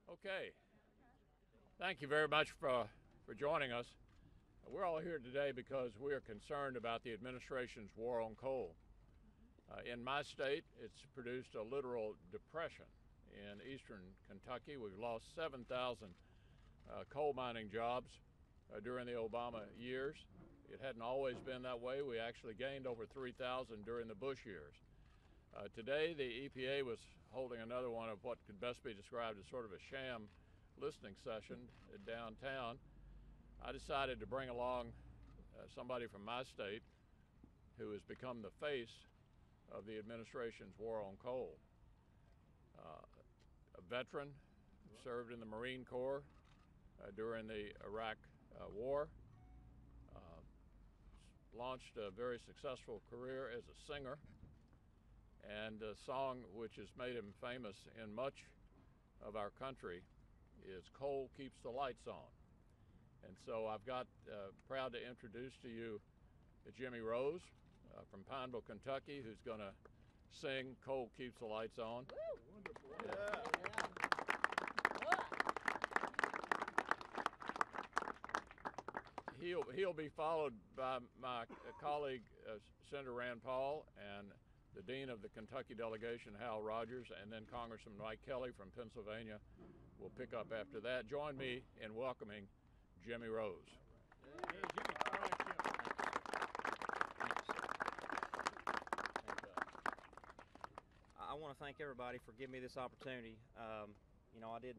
Okay. Thank you very much for joining us. We're all here today because we are concerned about the administration's war on coal. In my state, it's produced a literal depression. In eastern Kentucky, we've lost 7,000 coal mining jobs during the Obama years. It hadn't always been that way. We actually gained over 3,000 during the Bush years. Today, the EPA was holding another one of what could best be described as sort of a sham listening session downtown. I decided to bring along somebody from my state who has become the face of the administration's war on coal. A veteran who served in the Marine Corps during the Iraq War, launched a very successful career as a singer, and a song which has made him famous in much of our country is "Coal Keeps the Lights On." And so I've got proud to introduce to you Jimmy Rose from Pineville, Kentucky, who's going to sing "Coal Keeps the Lights On." Woo! Wonderful. Yeah. He'll be followed by my colleague Senator Rand Paul and the Dean of the Kentucky delegation, Hal Rogers, and then Congressman Mike Kelly from Pennsylvania will pick up after that. Join me in welcoming Jimmy Rose. Hey, Jimmy. All right, Jim. I want to thank everybody for giving me this opportunity. You know, I did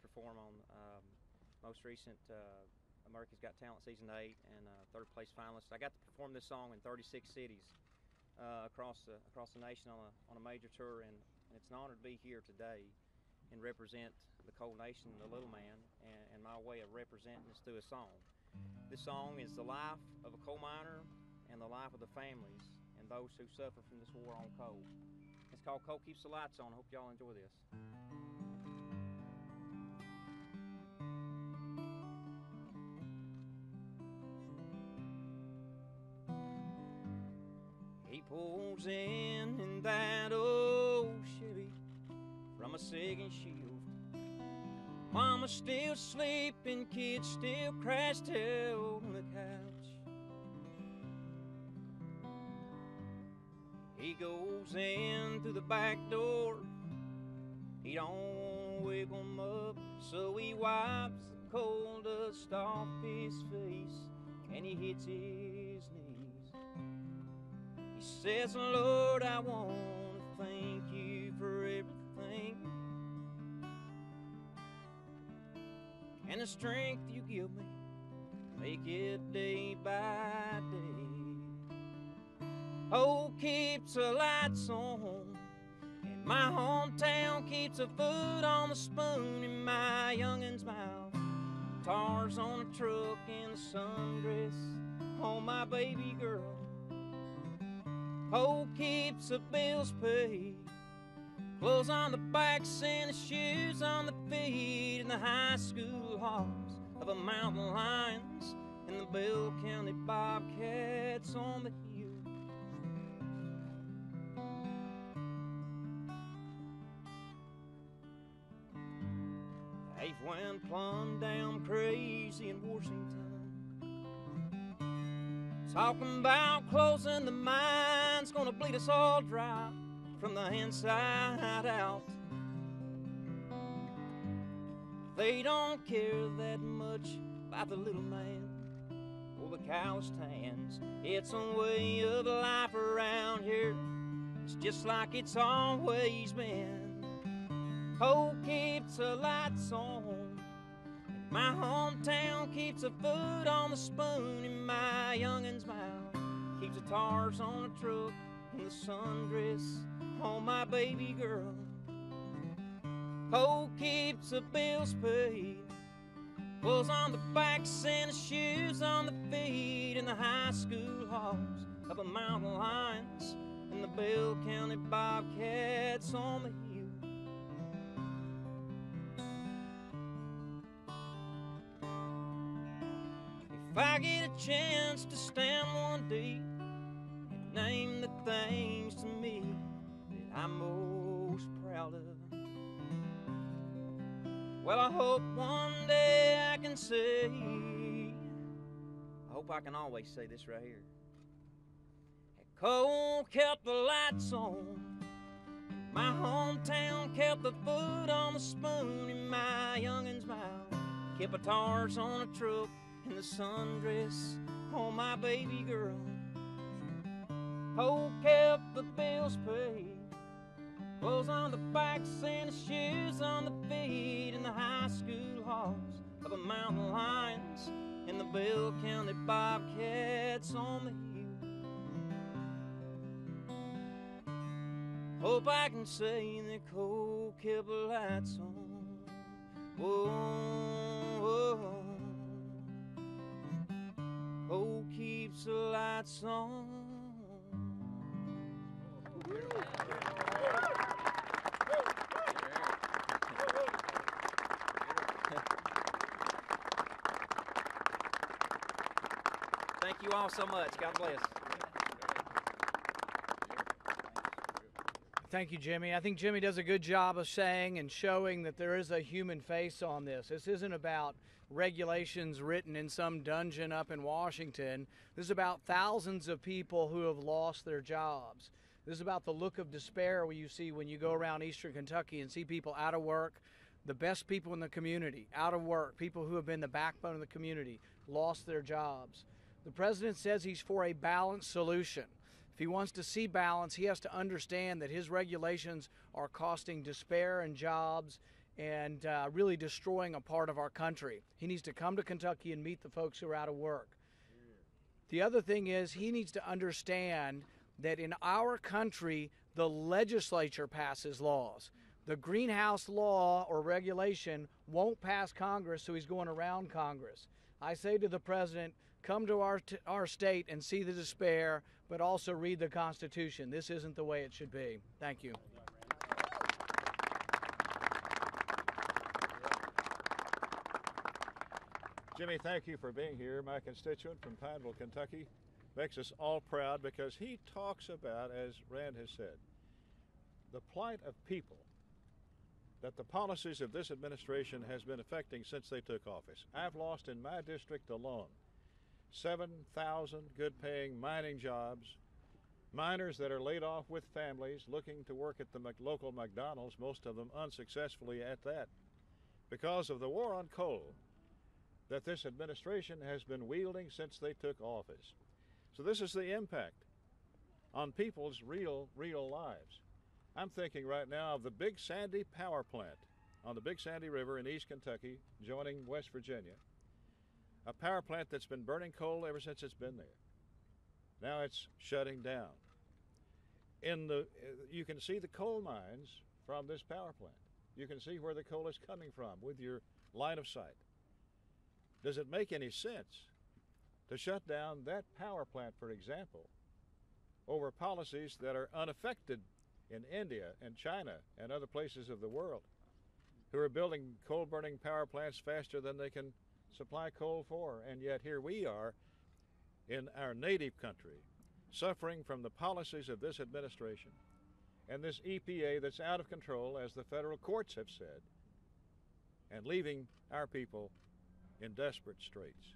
perform on most recent America's Got Talent Season 8 and third place finalist. I got to perform this song in 36 cities across the nation on a major tour, and it's an honor to be here today and represent the coal nation, the little man, and my way of representing is through a song. This song is the life of a coal miner and the life of the families and those who suffer from this war on coal. It's called "Coal Keeps the Lights On." I hope y'all enjoy this. He pulls in that old Chevy from a second shift. Mama's still sleeping, kids still crashed out on the couch. He goes in through the back door. He don't wake 'em up, so he wipes the coal dust off his face and he hits his knees. He says, "Lord, I want to thank you for everything and the strength you give me, make it day by day. Coal keeps the lights on, and my hometown keeps the food on the spoon in my youngin's mouth. Tars on the truck and the sundress on my baby girl. Coal keeps the bills paid, clothes on the backs and the shoes on the feet, in the high school halls of the mountain lions and the Bell County Bobcats on the hill. They went plumb down crazy in Washington, talking about closing the mines, gonna bleed us all dry from the inside out. They don't care that much about the little man or the calloused hands. It's a way of life around here, it's just like it's always been. Coal keeps the lights on, and my hometown keeps the food on the spoon in my youngin's mouth. Keeps the tars on the truck and the sundress on my baby girl. Coal keeps the bills paid, clothes on the backs and the shoes on the feet, in the high school halls of the mountain lions and the Bell County Bobcats on the hill. If I get a chance to stand one day and name the things to me that I'm most proud of, Well, I hope one day I can say, I hope I can always say this right here. Coal kept the lights on, my hometown kept the food on the spoon in my youngin's mouth, kept guitars on a truck and the sundress on my baby girl. Coal kept the bills paid, clothes on the backs and the shoes on the feet, in the high school halls of the mountain lions and the Bell County Bobcats on the hill. Hope I can say that coal kept the lights on. Whoa, whoa. Coal keeps the lights on. Thank you all so much. God bless. Thank you, Jimmy. I think Jimmy does a good job of saying and showing that there is a human face on this. This isn't about regulations written in some dungeon up in Washington. This is about thousands of people who have lost their jobs. This is about the look of despair you see when you go around eastern Kentucky and see people out of work, the best people in the community, out of work, people who have been the backbone of the community, lost their jobs. The president says he's for a balanced solution. If he wants to see balance, he has to understand that his regulations are costing despair and jobs and really destroying a part of our country. He needs to come to Kentucky and meet the folks who are out of work. The other thing is he needs to understand that in our country, the legislature passes laws. The greenhouse law or regulation won't pass Congress, so he's going around Congress. I say to the president, come to our state and see the despair, but also read the Constitution. This isn't the way it should be. Thank you. Jimmy, thank you for being here. My constituent from Pineville, Kentucky, makes us all proud because he talks about, as Rand has said, the plight of people that the policies of this administration has been affecting since they took office. I've lost in my district alone 7,000 good-paying mining jobs, miners that are laid off with families looking to work at the local McDonald's, most of them unsuccessfully at that, because of the war on coal that this administration has been wielding since they took office. So this is the impact on people's real lives. I'm thinking right now of the Big Sandy power plant on the Big Sandy River in East Kentucky, joining West Virginia. A power plant that's been burning coal ever since it's been there. Now it's shutting down. You can see the coal mines from this power plant. You can see where the coal is coming from with your line of sight. Does it make any sense to shut down that power plant, for example, over policies that are unaffected in India and China and other places of the world, who are building coal-burning power plants faster than they can supply coal for? And yet here we are in our native country suffering from the policies of this administration and this EPA that's out of control, as the federal courts have said, and leaving our people in desperate straits.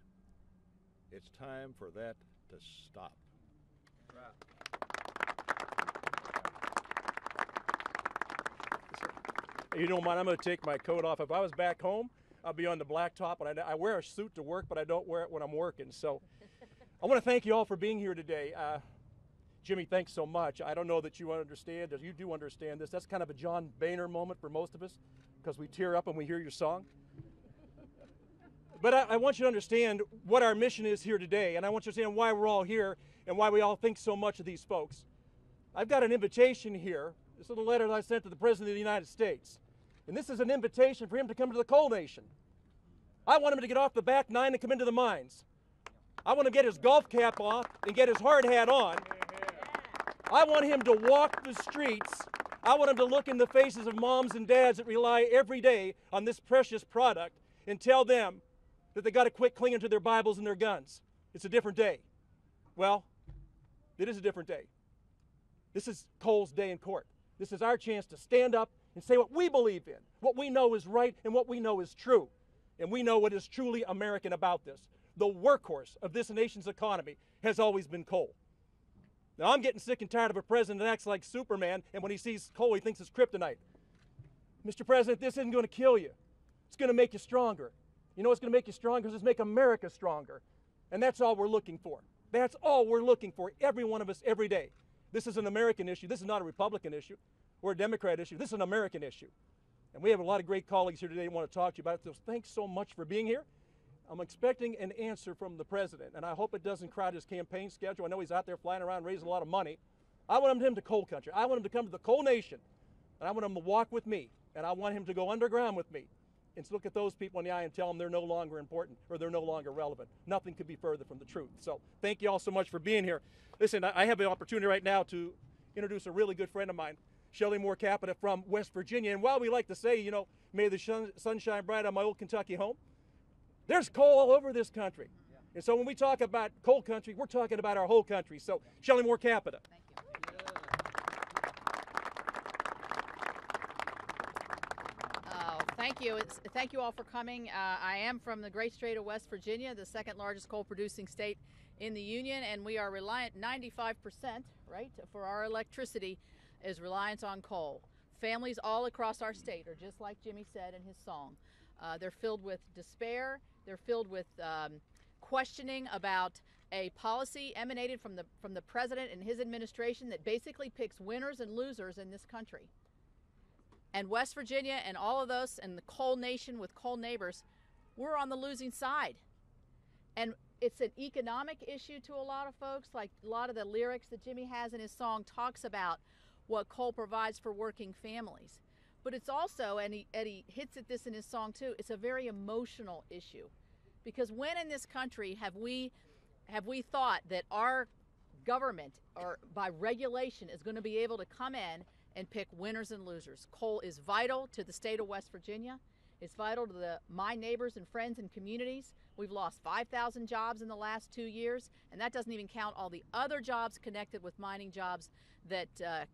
It's time for that to stop. You don't mind, I'm going to take my coat off. If I was back home, I'll be on the blacktop, and I wear a suit to work, but I don't wear it when I'm working. So I want to thank you all for being here today. Jimmy, thanks so much. I don't know that you understand, you do understand this. That's kind of a John Boehner moment for most of us, because we tear up when we hear your song. But I want you to understand what our mission is here today, and I want you to understand why we're all here and why we all think so much of these folks. I've got an invitation here. This is a letter that I sent to the President of the United States. And this is an invitation for him to come to the coal nation. I want him to get off the back nine and come into the mines. I want him to get his golf cap off and get his hard hat on. I want him to walk the streets. I want him to look in the faces of moms and dads that rely every day on this precious product and tell them that they got to quit clinging to their Bibles and their guns. It's a different day. Well, it is a different day. This is Coal's day in court. This is our chance to stand up and say what we believe in, what we know is right, and what we know is true. And we know what is truly American about this. The workhorse of this nation's economy has always been coal. Now, I'm getting sick and tired of a president that acts like Superman, and when he sees coal, he thinks it's kryptonite. Mr. President, this isn't going to kill you. It's going to make you stronger. You know what's going to make you stronger? It's make America stronger. And that's all we're looking for. That's all we're looking for, every one of us, every day. This is an American issue. This is not a Republican issue or a Democrat issue. This is an American issue. And we have a lot of great colleagues here today who want to talk to you about it. So thanks so much for being here. I'm expecting an answer from the president, and I hope it doesn't crowd his campaign schedule. I know he's out there flying around raising a lot of money. I want him to coal country. I want him to come to the coal nation, and I want him to walk with me, and I want him to go underground with me and look at those people in the eye and tell them they're no longer important or they're no longer relevant. Nothing could be further from the truth. So thank you all so much for being here. Listen, I have the opportunity right now to introduce a really good friend of mine, Shelley Moore Capita from West Virginia. And while we like to say, you know, may the sun shine bright on my old Kentucky home, there's coal all over this country. And so when we talk about coal country, we're talking about our whole country. So Shelley Moore Capita. Thank you. Thank you all for coming. I am from the great state of West Virginia, the second largest coal producing state in the Union, and we are reliant 95%, right, for our electricity is reliance on coal. Families all across our state are just like Jimmy said in his song. They're filled with despair. They're filled with questioning about a policy emanated from the president and his administration that basically picks winners and losers in this country. And West Virginia and all of those and the coal nation with coal neighbors, we're on the losing side. And it's an economic issue to a lot of folks, like a lot of the lyrics that Jimmy has in his song talks about what coal provides for working families. But it's also, and he hits at this in his song too, it's a very emotional issue. Because when in this country have we thought that our government, or by regulation, is going to be able to come in and pick winners and losers? Coal is vital to the state of West Virginia. It's vital to my neighbors and friends and communities. We've lost 5,000 jobs in the last 2 years, and that doesn't even count all the other jobs connected with mining jobs that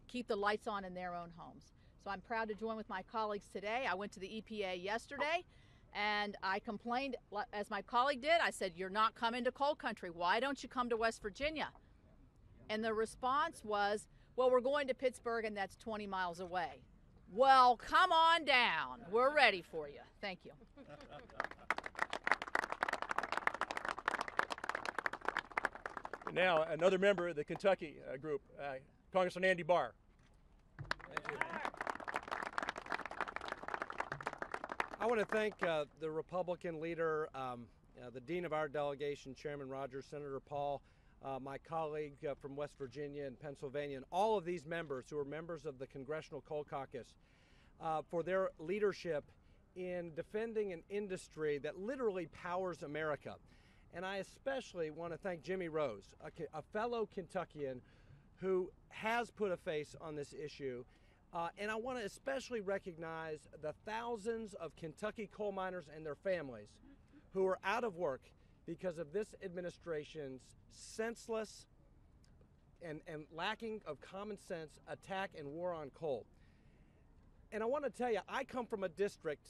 keep the lights on in their own homes. So I'm proud to join with my colleagues today. I went to the EPA yesterday, and I complained, as my colleague did. I said, you're not coming to coal country. Why don't you come to West Virginia? And the response was, well, we're going to Pittsburgh, and that's 20 miles away. Well, come on down. We're ready for you. Thank you. Now, another member of the Kentucky group, Congressman Andy Barr. I want to thank the Republican leader, the dean of our delegation, Chairman Rogers, Senator Paul, my colleague from West Virginia and Pennsylvania, and all of these members who are members of the Congressional Coal Caucus for their leadership in defending an industry that literally powers America. And I especially want to thank Jimmy Rose, a fellow Kentuckian who has put a face on this issue. And I want to especially recognize the thousands of Kentucky coal miners and their families who are out of work because of this administration's senseless and lacking of common sense attack and war on coal. And I want to tell you, I come from a district,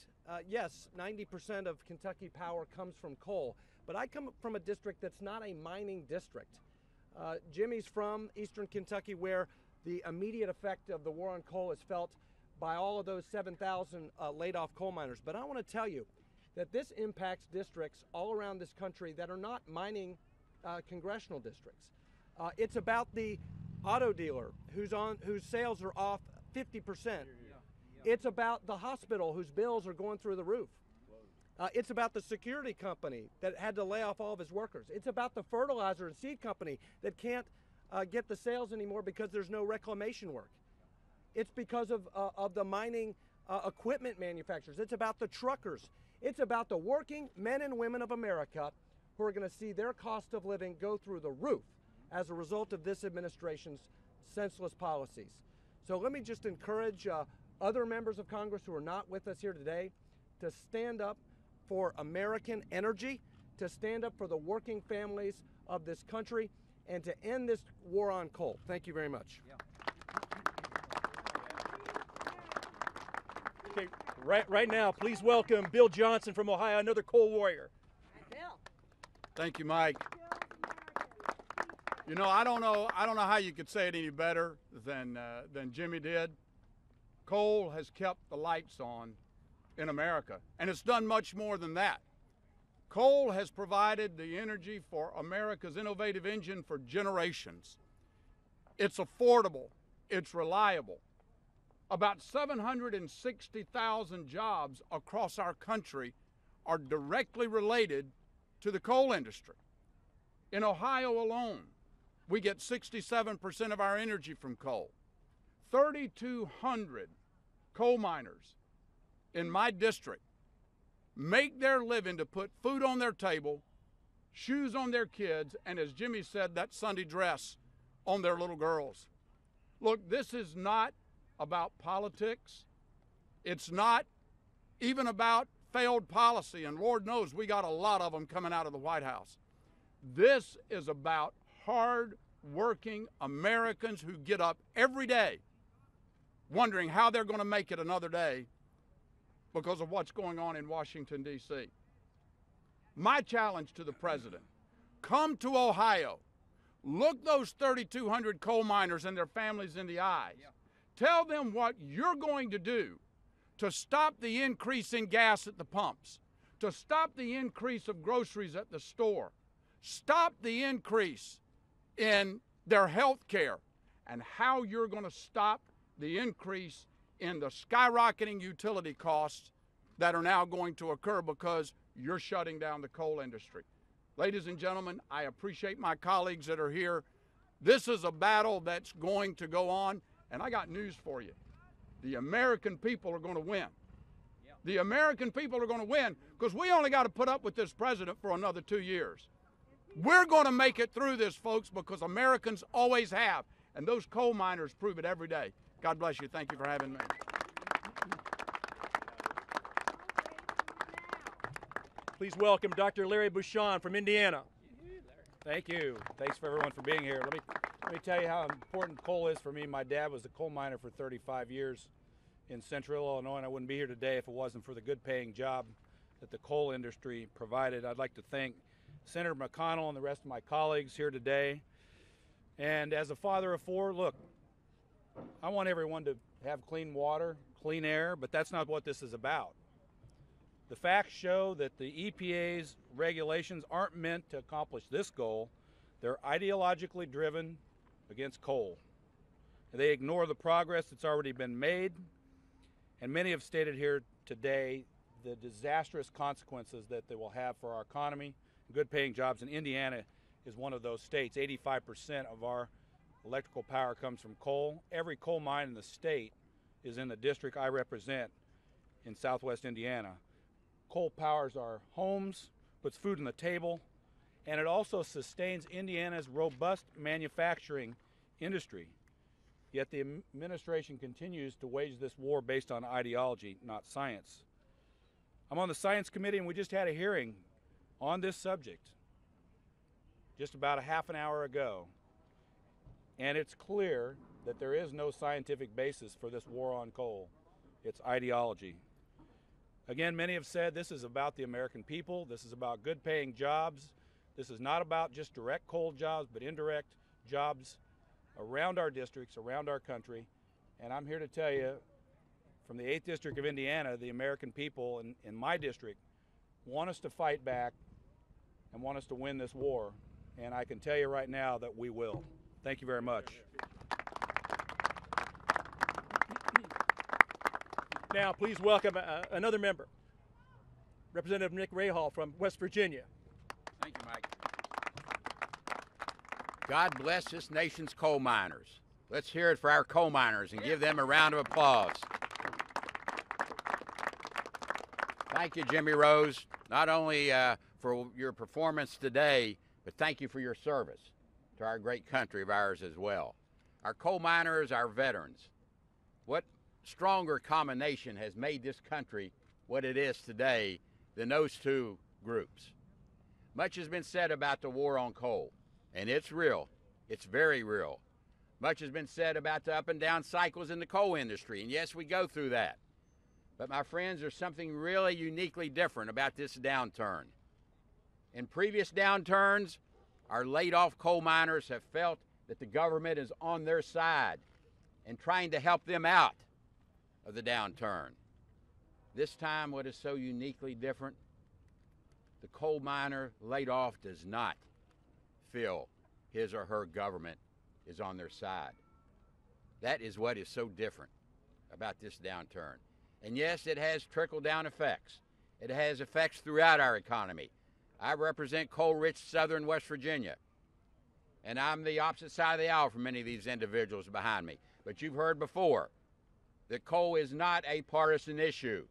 yes, 90% of Kentucky power comes from coal, but I come from a district that's not a mining district. Jimmy's from Eastern Kentucky, where the immediate effect of the war on coal is felt by all of those 7,000 laid off coal miners. But I want to tell you that this impacts districts all around this country that are not mining congressional districts. It's about the auto dealer whose sales are off 50%. It's about the hospital whose bills are going through the roof. It's about the security company that had to lay off all of his workers. It's about the fertilizer and seed company that can't get the sales anymore because there's no reclamation work. It's because of the mining equipment manufacturers. It's about the truckers. It's about the working men and women of America who are going to see their cost of living go through the roof as a result of this administration's senseless policies. So let me just encourage other members of Congress who are not with us here today to stand up for American energy, to stand up for the working families of this country, and to end this war on coal. Thank you very much. Right now, please welcome Bill Johnson from Ohio, another coal warrior. Thank you, Mike. You know, I don't know how you could say it any better than Jimmy did. Coal has kept the lights on in America, and it's done much more than that. Coal has provided the energy for America's innovative engine for generations. It's affordable, it's reliable. About 760,000 jobs across our country are directly related to the coal industry. In Ohio alone, we get 67% of our energy from coal. 3,200 coal miners in my district make their living to put food on their table, shoes on their kids, and as Jimmy said, that Sunday dress on their little girls. Look, this is not about politics. It's not even about failed policy, and Lord knows we got a lot of them coming out of the White House. This is about hard-working Americans who get up every day wondering how they're going to make it another day because of what's going on in Washington, D.C. My challenge to the president, come to Ohio, look those 3,200 coal miners and their families in the eyes. Tell them what you're going to do to stop the increase in gas at the pumps, to stop the increase of groceries at the store, stop the increase in their health care, and how you're going to stop the increase in the skyrocketing utility costs that are now going to occur because you're shutting down the coal industry. Ladies and gentlemen, I appreciate my colleagues that are here. This is a battle that's going to go on, and I got news for you. The American people are going to win. The American people are going to win because we only got to put up with this president for another 2 years. We're going to make it through this, folks, because Americans always have, and those coal miners prove it every day. God bless you. Thank you for having me. Please welcome Dr. Larry Bouchon from Indiana. Thank you. Thanks for everyone for being here. Let me tell you how important coal is for me. My dad was a coal miner for 35 years in central Illinois, and I wouldn't be here today if it wasn't for the good paying job that the coal industry provided. I'd like to thank Senator McConnell and the rest of my colleagues here today. And as a father of four, look, I want everyone to have clean water, clean air, but that's not what this is about. The facts show that the EPA's regulations aren't meant to accomplish this goal. They're ideologically driven against coal. They ignore the progress that's already been made, and many have stated here today the disastrous consequences that they will have for our economy, good paying jobs, and Indiana is one of those states. 85% of our electrical power comes from coal. Every coal mine in the state is in the district I represent in southwest Indiana. Coal powers our homes, puts food on the table, and it also sustains Indiana's robust manufacturing industry. Yet the administration continues to wage this war based on ideology, not science. I'm on the Science Committee, and we just had a hearing on this subject just about a half an hour ago. And it's clear that there is no scientific basis for this war on coal. It's ideology. Again, many have said this is about the American people. This is about good paying jobs. This is not about just direct coal jobs, but indirect jobs around our districts, around our country. And I'm here to tell you, from the 8th District of Indiana, the American people in my district want us to fight back and want us to win this war. And I can tell you right now that we will. Thank you very much. Now, please welcome another member, Representative Nick Rahal from West Virginia. Thank you, Mike. God bless this nation's coal miners. Let's hear it for our coal miners and give them a round of applause. Thank you, Jimmy Rose, not only for your performance today, but thank you for your service to our great country of ours as well. Our coal miners, our veterans. What stronger combination has made this country what it is today than those two groups? Much has been said about the war on coal, and it's real. It's very real. Much has been said about the up and down cycles in the coal industry, and yes, we go through that. But my friends, there's something really uniquely different about this downturn. In previous downturns, our laid-off coal miners have felt that the government is on their side and trying to help them out of the downturn. This time, what is so uniquely different? The coal miner laid off does not feel his or her government is on their side. That is what is so different about this downturn. And yes, it has trickle-down effects. It has effects throughout our economy. I represent coal-rich southern West Virginia, and I'm the opposite side of the aisle from many of these individuals behind me. But you've heard before that coal is not a partisan issue.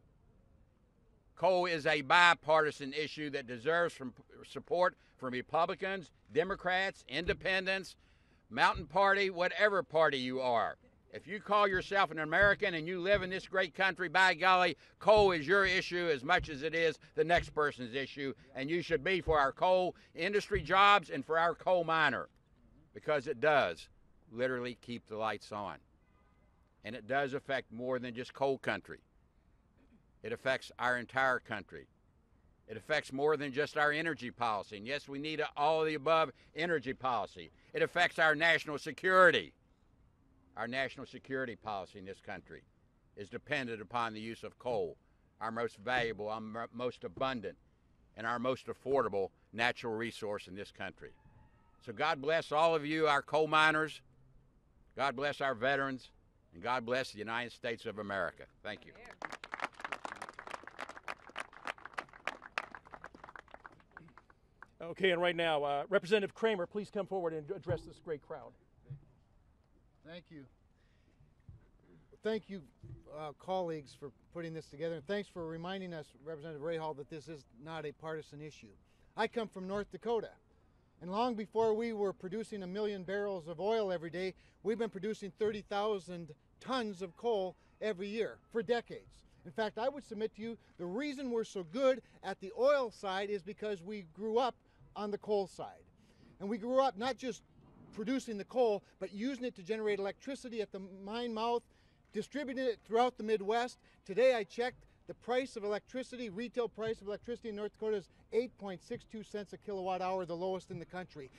Coal is a bipartisan issue that deserves support from Republicans, Democrats, Independents, Mountain Party, whatever party you are. If you call yourself an American and you live in this great country, by golly, coal is your issue as much as it is the next person's issue, and you should be for our coal industry jobs and for our coal miner, because it does literally keep the lights on. And it does affect more than just coal country. It affects our entire country. It affects more than just our energy policy. And yes, we need all of the above energy policy. It affects our national security. Our national security policy in this country is dependent upon the use of coal, our most valuable, our most abundant, and our most affordable natural resource in this country. So God bless all of you, our coal miners. God bless our veterans. And God bless the United States of America. Thank you. Okay, and right now, Representative Kramer, please come forward and address this great crowd. Thank you. Thank you, colleagues, for putting this together, and thanks for reminding us, Representative Rahal, that this is not a partisan issue. I come from North Dakota, and long before we were producing 1 million barrels of oil every day, we've been producing 30,000 tons of coal every year for decades. In fact, I would submit to you the reason we're so good at the oil side is because we grew up on the coal side. And we grew up not just producing the coal, but using it to generate electricity at the mine mouth, distributing it throughout the Midwest. Today I checked, the price of electricity, retail price of electricity in North Dakota is 8.62 cents a kilowatt hour, the lowest in the country.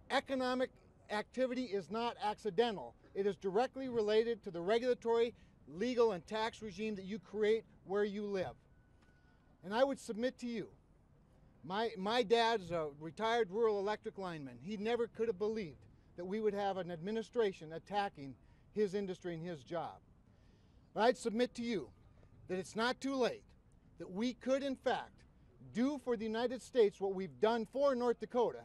Economic activity is not accidental. It is directly related to the regulatory, legal, and tax regime that you create where you live. And I would submit to you, my dad's a retired rural electric lineman. He never could have believed that we would have an administration attacking his industry and his job. But I'd submit to you that it's not too late, that we could in fact do for the United States what we've done for North Dakota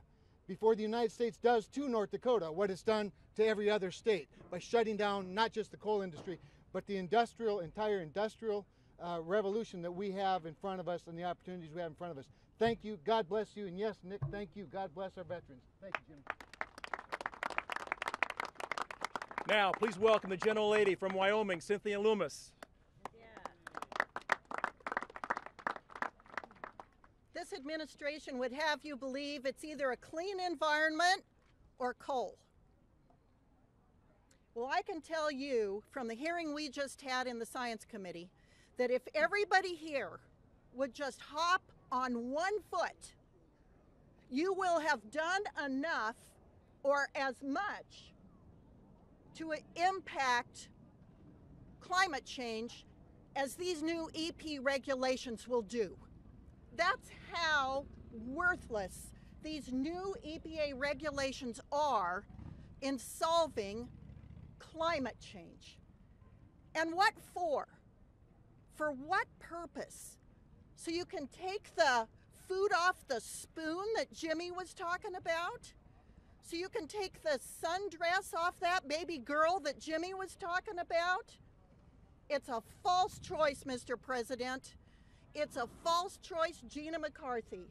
before the United States does to North Dakota what it's done to every other state by shutting down not just the coal industry, but the entire industrial revolution that we have in front of us and the opportunities we have in front of us. Thank you. God bless you. And yes, Nick, thank you. God bless our veterans. Thank you, Jim. Now, please welcome the gentlelady from Wyoming, Cynthia Loomis. This administration would have you believe it's either a clean environment or coal. Well, I can tell you from the hearing we just had in the Science Committee that if everybody here would just hop on one foot, you will have done enough or as much to impact climate change as these new EP regulations will do. That's how worthless these new EPA regulations are in solving climate change. And what for? For what purpose? So you can take the food off the spoon that Jimmy was talking about? So you can take the sundress off that baby girl that Jimmy was talking about? It's a false choice, Mr. President. It's a false choice, Gina McCarthy.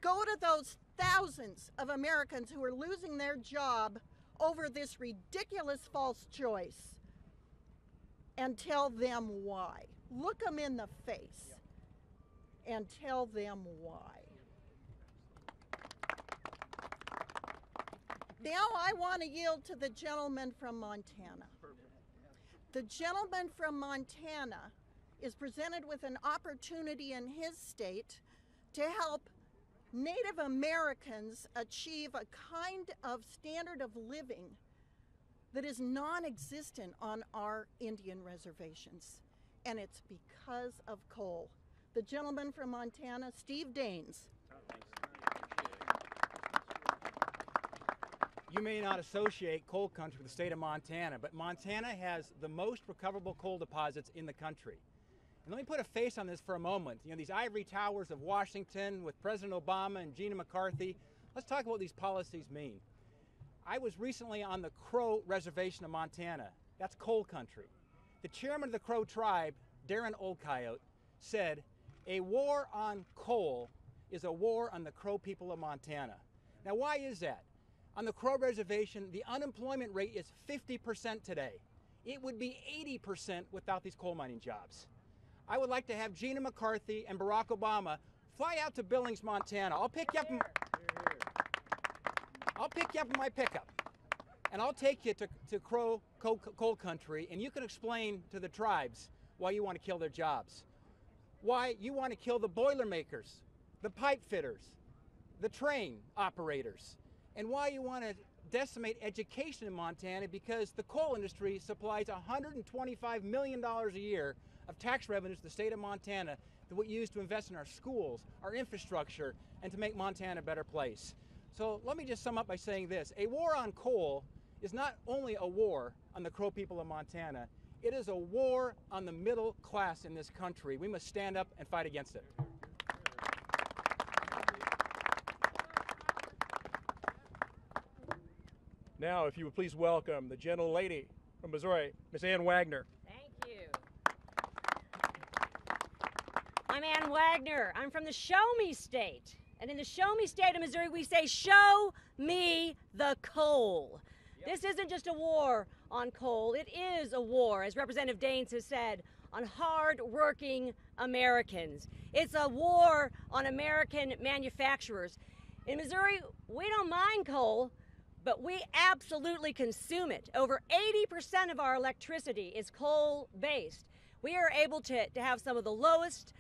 Go to those thousands of Americans who are losing their job over this ridiculous false choice and tell them why. Look them in the face and tell them why. Now I want to yield to the gentleman from Montana. The gentleman from Montana is presented with an opportunity in his state to help Native Americans achieve a kind of standard of living that is non-existent on our Indian reservations. And it's because of coal. The gentleman from Montana, Steve Daines. You may not associate coal country with the state of Montana, but Montana has the most recoverable coal deposits in the country. And let me put a face on this for a moment. You know, these ivory towers of Washington with President Obama and Gina McCarthy, let's talk about what these policies mean. I was recently on the Crow Reservation of Montana. That's coal country. The chairman of the Crow tribe, Darren Old Coyote, said, "A war on coal is a war on the Crow people of Montana." Now, why is that? On the Crow Reservation, the unemployment rate is 50% today. It would be 80% without these coal mining jobs. I would like to have Gina McCarthy and Barack Obama fly out to Billings, Montana. I'll pick you up in my pickup, and I'll take you to Crow coal country, and you can explain to the tribes why you want to kill their jobs, why you want to kill the boilermakers, the pipe fitters, the train operators, and why you want to decimate education in Montana, because the coal industry supplies $125 million a year of tax revenues to the state of Montana that we use to invest in our schools, our infrastructure, and to make Montana a better place. So let me just sum up by saying this. A war on coal is not only a war on the Crow people of Montana, it is a war on the middle class in this country. We must stand up and fight against it. Now, if you would please welcome the gentle lady from Missouri, Miss Ann Wagner. Thank you. I'm Ann Wagner. I'm from the Show Me State. And in the Show Me State of Missouri, we say, show me the coal. Yep. This isn't just a war on coal. It is a war, as Representative Daines has said, on hard-working Americans. It's a war on American manufacturers. In Missouri, we don't mind coal, but we absolutely consume it. Over 80% of our electricity is coal-based. We are able to have some of the lowest,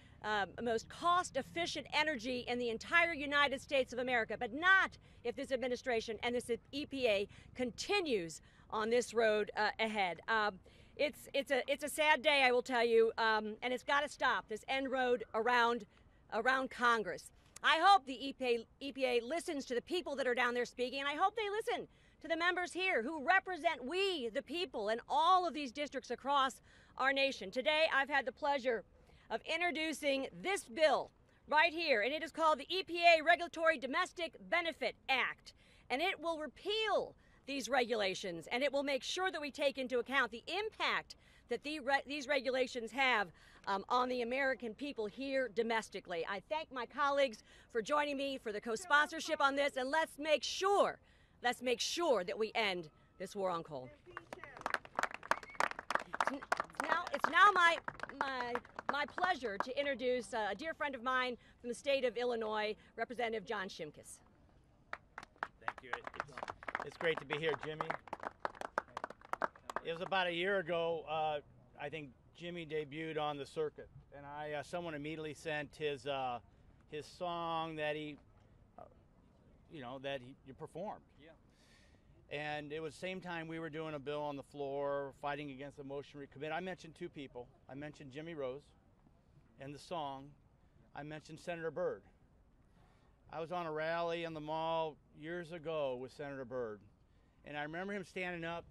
most cost-efficient energy in the entire United States of America, but not if this administration and this EPA continues on this road ahead. It's a sad day, I will tell you, and it's got to stop, this end road around Congress. I hope the EPA listens to the people that are down there speaking, and I hope they listen to the members here who represent we, the people, in all of these districts across our nation. Today, I've had the pleasure of introducing this bill right here, and it is called the EPA Regulatory Domestic Benefit Act, and it will repeal these regulations, and it will make sure that we take into account the impact that these regulations have on the American people here domestically. I thank my colleagues for joining me for the co-sponsorship on this, and let's make sure that we end this war on coal. It's now my pleasure to introduce a dear friend of mine from the state of Illinois, Representative John Shimkus. Thank you. It's great to be here, Jimmy. It was about a year ago, I think Jimmy debuted on the circuit, and someone immediately sent his song that he performed. Yeah. And it was the same time we were doing a bill on the floor fighting against the motion to recommit. I mentioned two people. I mentioned Jimmy Rose and the song. I mentioned Senator Byrd. I was on a rally in the mall years ago with Senator Byrd, and I remember him standing up.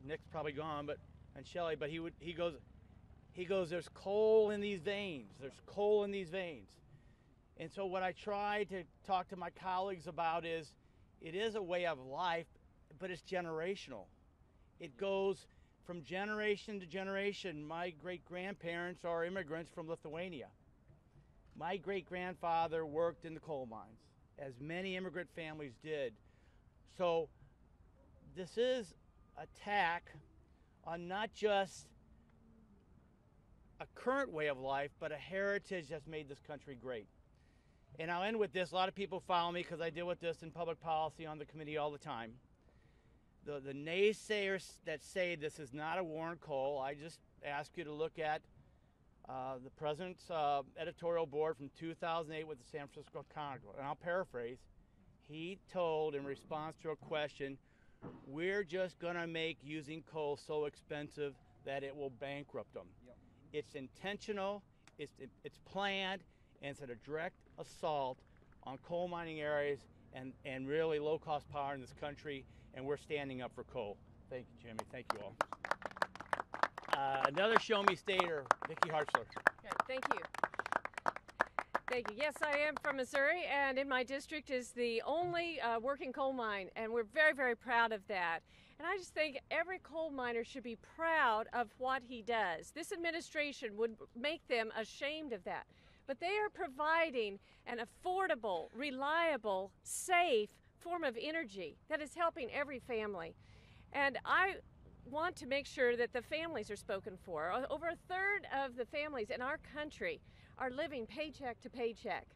Nick's probably gone, and Shelley, but he goes, there's coal in these veins. There's coal in these veins. And so what I try to talk to my colleagues about is, it is a way of life, but it's generational. It goes from generation to generation. My great-grandparents are immigrants from Lithuania. My great-grandfather worked in the coal mines, as many immigrant families did. So this is attack on not just a current way of life, but a heritage that's made this country great. And I'll end with this. A lot of people follow me because I deal with this in public policy on the committee all the time. The naysayers that say this is not a war on coal, I just ask you to look at the president's editorial board from 2008 with the San Francisco Chronicle, and I'll paraphrase. He told, in response to a question, we're just going to make using coal so expensive that it will bankrupt them. Yep. It's intentional, it's planned, and it's a direct assault on coal mining areas and really low-cost power in this country, and we're standing up for coal. Thank you, Jimmy. Thank you all. Another Show Me Stater, Vicki Hartzler. Okay, thank you. Thank you. Yes, I am from Missouri, and in my district is the only working coal mine, and we're very, very proud of that. And I just think every coal miner should be proud of what he does. This administration would make them ashamed of that. But they are providing an affordable, reliable, safe form of energy that is helping every family. And I want to make sure that the families are spoken for. Over a third of the families in our country are living paycheck to paycheck.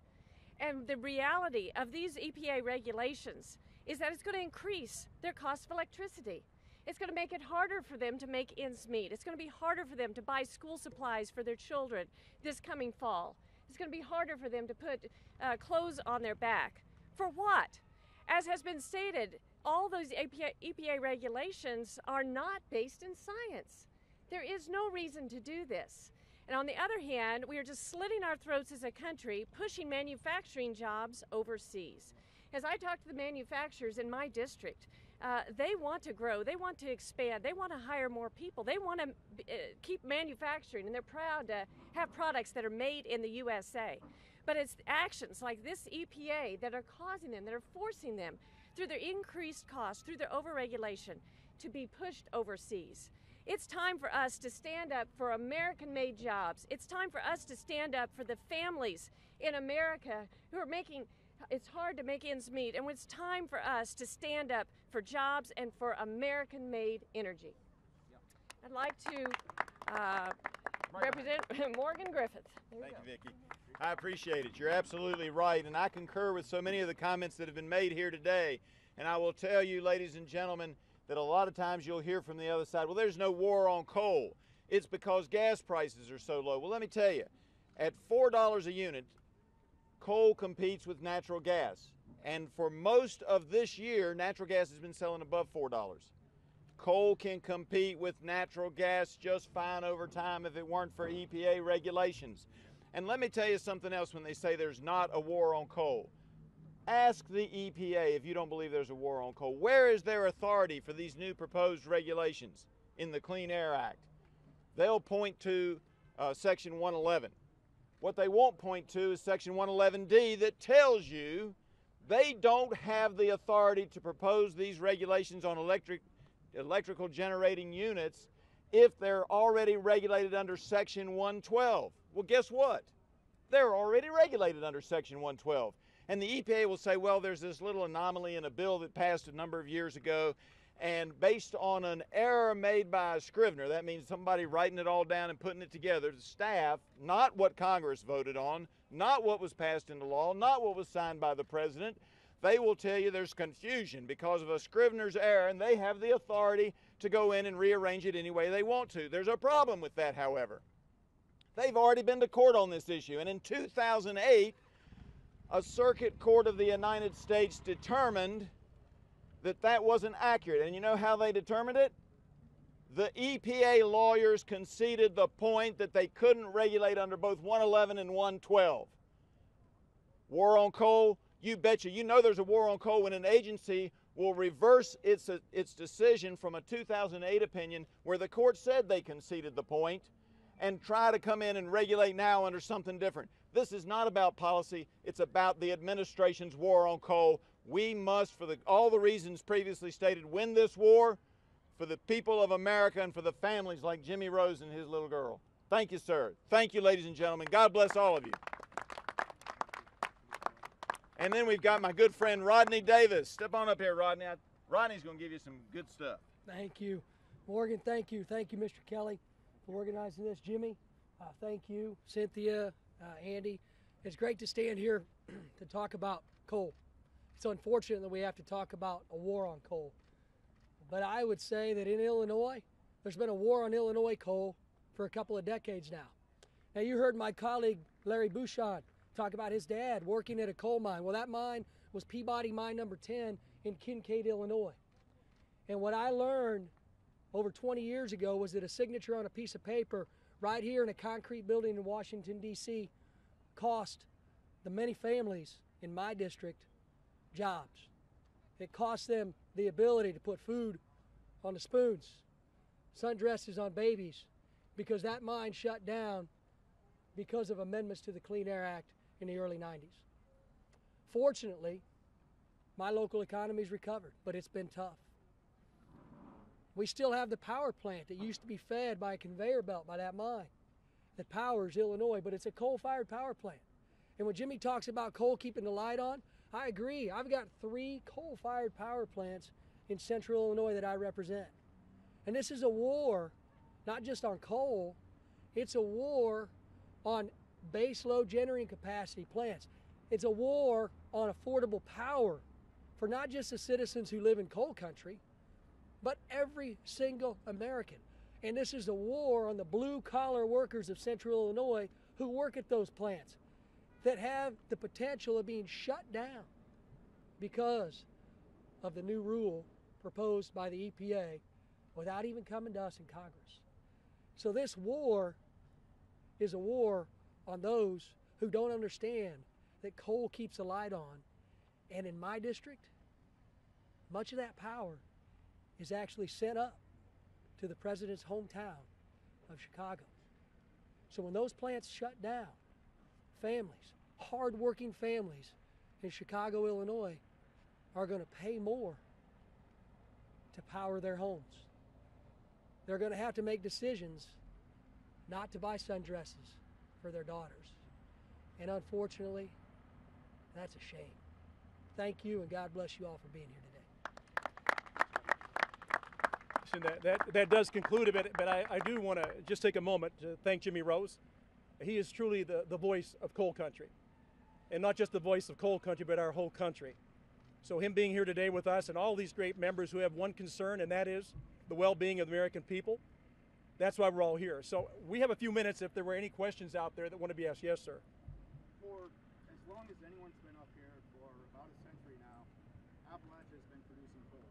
And the reality of these EPA regulations is that it's going to increase their cost of electricity. It's going to make it harder for them to make ends meet. It's going to be harder for them to buy school supplies for their children this coming fall. It's going to be harder for them to put clothes on their back. For what? As has been stated, all those EPA regulations are not based in science. There is no reason to do this. And on the other hand, we are just slitting our throats as a country, pushing manufacturing jobs overseas. As I talk to the manufacturers in my district, they want to grow, they want to expand, they want to hire more people, they want to keep manufacturing, and they're proud to have products that are made in the USA. But it's actions like this EPA that are causing them, that are forcing them, through their increased costs, through their overregulation, to be pushed overseas. It's time for us to stand up for American-made jobs. It's time for us to stand up for the families in America who are making, it's hard to make ends meet, and it's time for us to stand up for jobs and for American-made energy. I'd like to represent Morgan Griffith. Thank you, Vicki. I appreciate it. You're absolutely right, and I concur with so many of the comments that have been made here today. And I will tell you, ladies and gentlemen, that a lot of times you'll hear from the other side, well, there's no war on coal. It's because gas prices are so low. Well, let me tell you, at $4 a unit, coal competes with natural gas. And for most of this year, natural gas has been selling above $4. Coal can compete with natural gas just fine over time if it weren't for EPA regulations. And let me tell you something else when they say there's not a war on coal. Ask the EPA if you don't believe there's a war on coal. Where is their authority for these new proposed regulations in the Clean Air Act? They'll point to Section 111. What they won't point to is Section 111D that tells you they don't have the authority to propose these regulations on electrical generating units if they're already regulated under Section 112. Well, guess what? They're already regulated under Section 112. And the EPA will say, well, there's this little anomaly in a bill that passed a number of years ago, and based on an error made by a scrivener, that means somebody writing it all down and putting it together, the staff, not what Congress voted on, not what was passed into law, not what was signed by the president, they will tell you there's confusion because of a scrivener's error, and they have the authority to go in and rearrange it any way they want to. There's a problem with that, however. They've already been to court on this issue, and in 2008, a circuit court of the United States determined that that wasn't accurate. And you know how they determined it? The EPA lawyers conceded the point that they couldn't regulate under both 111 and 112. War on coal? You betcha. You know there's a war on coal when an agency will reverse its decision from a 2008 opinion where the court said they conceded the point and try to come in and regulate now under something different. This is not about policy. It's about the administration's war on coal. We must, for all the reasons previously stated, win this war for the people of America and for the families like Jimmy Rose and his little girl. Thank you, sir. Thank you, ladies and gentlemen. God bless all of you. And then we've got my good friend Rodney Davis. Step on up here, Rodney. Rodney's going to give you some good stuff. Thank you. Morgan, thank you. Thank you, Mr. Kelly, for organizing this. Jimmy, thank you. Cynthia, Andy. It's great to stand here to talk about coal. It's unfortunate that we have to talk about a war on coal. But I would say that in Illinois, there's been a war on Illinois coal for a couple of decades now. Now, you heard my colleague Larry Bouchon talk about his dad working at a coal mine. Well, that mine was Peabody Mine number 10 in Kincaid, Illinois. And what I learned over 20 years ago was that a signature on a piece of paper right here in a concrete building in Washington, D.C. cost the many families in my district jobs. It cost them the ability to put food on the spoons, sundresses on babies, because that mine shut down because of amendments to the Clean Air Act in the early 90s. Fortunately, my local economy's recovered, but it's been tough. We still have the power plant that used to be fed by a conveyor belt by that mine that powers Illinois, but it's a coal-fired power plant. And when Jimmy talks about coal keeping the light on, I agree. I've got 3 coal-fired power plants in central Illinois that I represent. And this is a war, not just on coal, it's a war on base load generating capacity plants. It's a war on affordable power for not just the citizens who live in coal country, but every single American. And this is a war on the blue-collar workers of central Illinois who work at those plants that have the potential of being shut down because of the new rule proposed by the EPA without even coming to us in Congress. So this war is a war on those who don't understand that coal keeps the light on. And in my district, much of that power is actually sent up to the president's hometown of Chicago. So when those plants shut down, families, hard-working families in Chicago, Illinois, are going to pay more to power their homes. They're going to have to make decisions not to buy sundresses for their daughters. And unfortunately, that's a shame. Thank you, and God bless you all for being here today. Listen, that does conclude a bit, but I do want to just take a moment to thank Jimmy Rose. He is truly the voice of coal country. And not just the voice of coal country, but our whole country. So him being here today with us and all these great members who have one concern, and that is the well-being of the American people, that's why we're all here. So we have a few minutes if there were any questions out there that want to be asked. Yes, sir. For as long as anyone's been up here, for about a century now, Appalachia has been producing coal.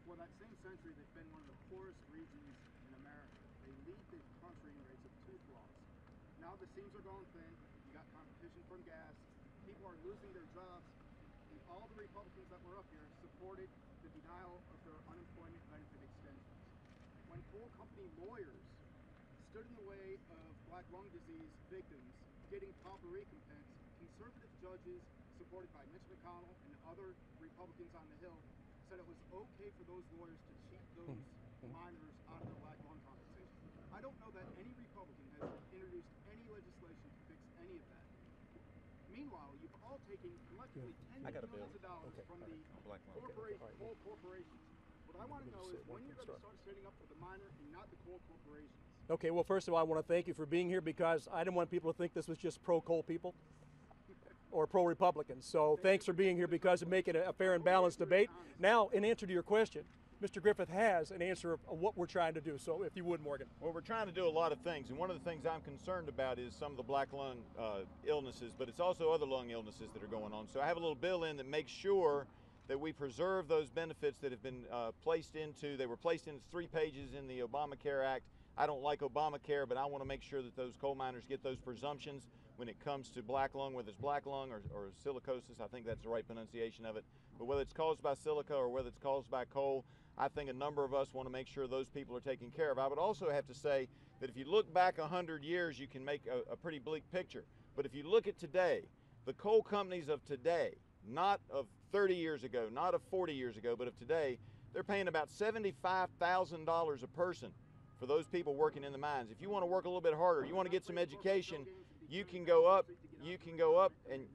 For that same century, they've been one of the poorest regions in America. They lead the country in rates of tooth loss. Now the seams are going thin. You got competition from gas. People are losing their jobs. And all the Republicans that were up here supported the denial of their unemployment benefit extensions. When coal company lawyers stood in the way of black lung disease victims getting proper recompense, conservative judges supported by Mitch McConnell and other Republicans on the Hill said it was okay for those lawyers to cheat those miners out of their black lung compensation. I don't know that any Republican has introduced any legislation to fix any of that. Meanwhile, you've all taken collectively tens of millions of dollars from the coal corporations. What I want to know is when you're going to start standing up for the miner and not the coal corporations. Okay, well, first of all, I want to thank you for being here because I didn't want people to think this was just pro-coal people or pro-Republicans. So thanks for being here because of making a fair and balanced debate. Now, in answer to your question, Mr. Griffith has an answer of what we're trying to do. So if you would, Morgan. Well, we're trying to do a lot of things, and one of the things I'm concerned about is some of the black lung illnesses, but it's also other lung illnesses that are going on. So I have a little bill in that makes sure that we preserve those benefits that have been they were placed into 3 pages in the Obamacare Act. I don't like Obamacare, but I want to make sure that those coal miners get those presumptions when it comes to black lung, whether it's black lung or silicosis. I think that's the right pronunciation of it. But whether it's caused by silica or whether it's caused by coal, I think a number of us want to make sure those people are taken care of. I would also have to say that if you look back 100 years, you can make a pretty bleak picture. But if you look at today, the coal companies of today, not of 30 years ago, not of 40 years ago, but of today, they're paying about $75,000 a person for those people working in the mines. If you want to work a little bit harder, you want to get some education, you can go up and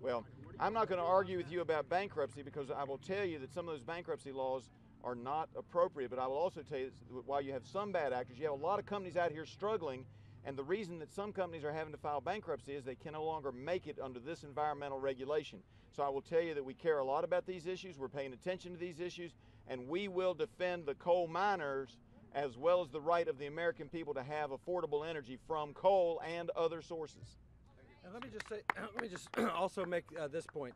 well, I'm not going to argue with you about bankruptcy because I will tell you that some of those bankruptcy laws are not appropriate, but I will also tell you that while you have some bad actors, you have a lot of companies out here struggling, and the reason that some companies are having to file bankruptcy is they can no longer make it under this environmental regulation. So I will tell you that we care a lot about these issues, we're paying attention to these issues, and we will defend the coal miners as well as the right of the American people to have affordable energy from coal and other sources. And let me just say, let me just also make this point.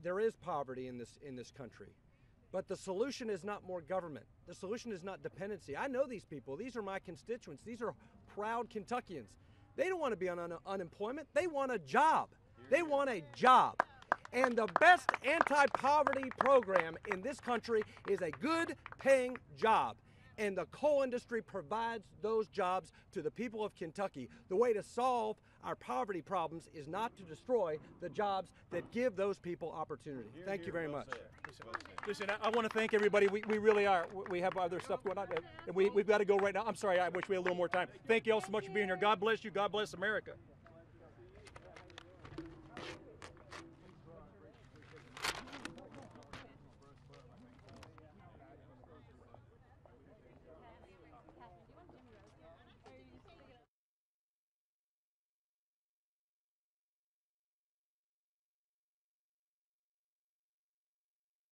There is poverty in this country, but the solution is not more government. The solution is not dependency. I know these people. These are my constituents. These are proud Kentuckians. They don't want to be on unemployment. They want a job. They want a job. And the best anti-poverty program in this country is a good-paying job. And the coal industry provides those jobs to the people of Kentucky. The way to solve our poverty problems is not to destroy the jobs that give those people opportunity. Thank you very much. Listen, I want to thank everybody. We really are. We have other stuff going on, and we've got to go right now. I'm sorry, I wish we had a little more time. Thank you all so much for being here. God bless you. God bless America.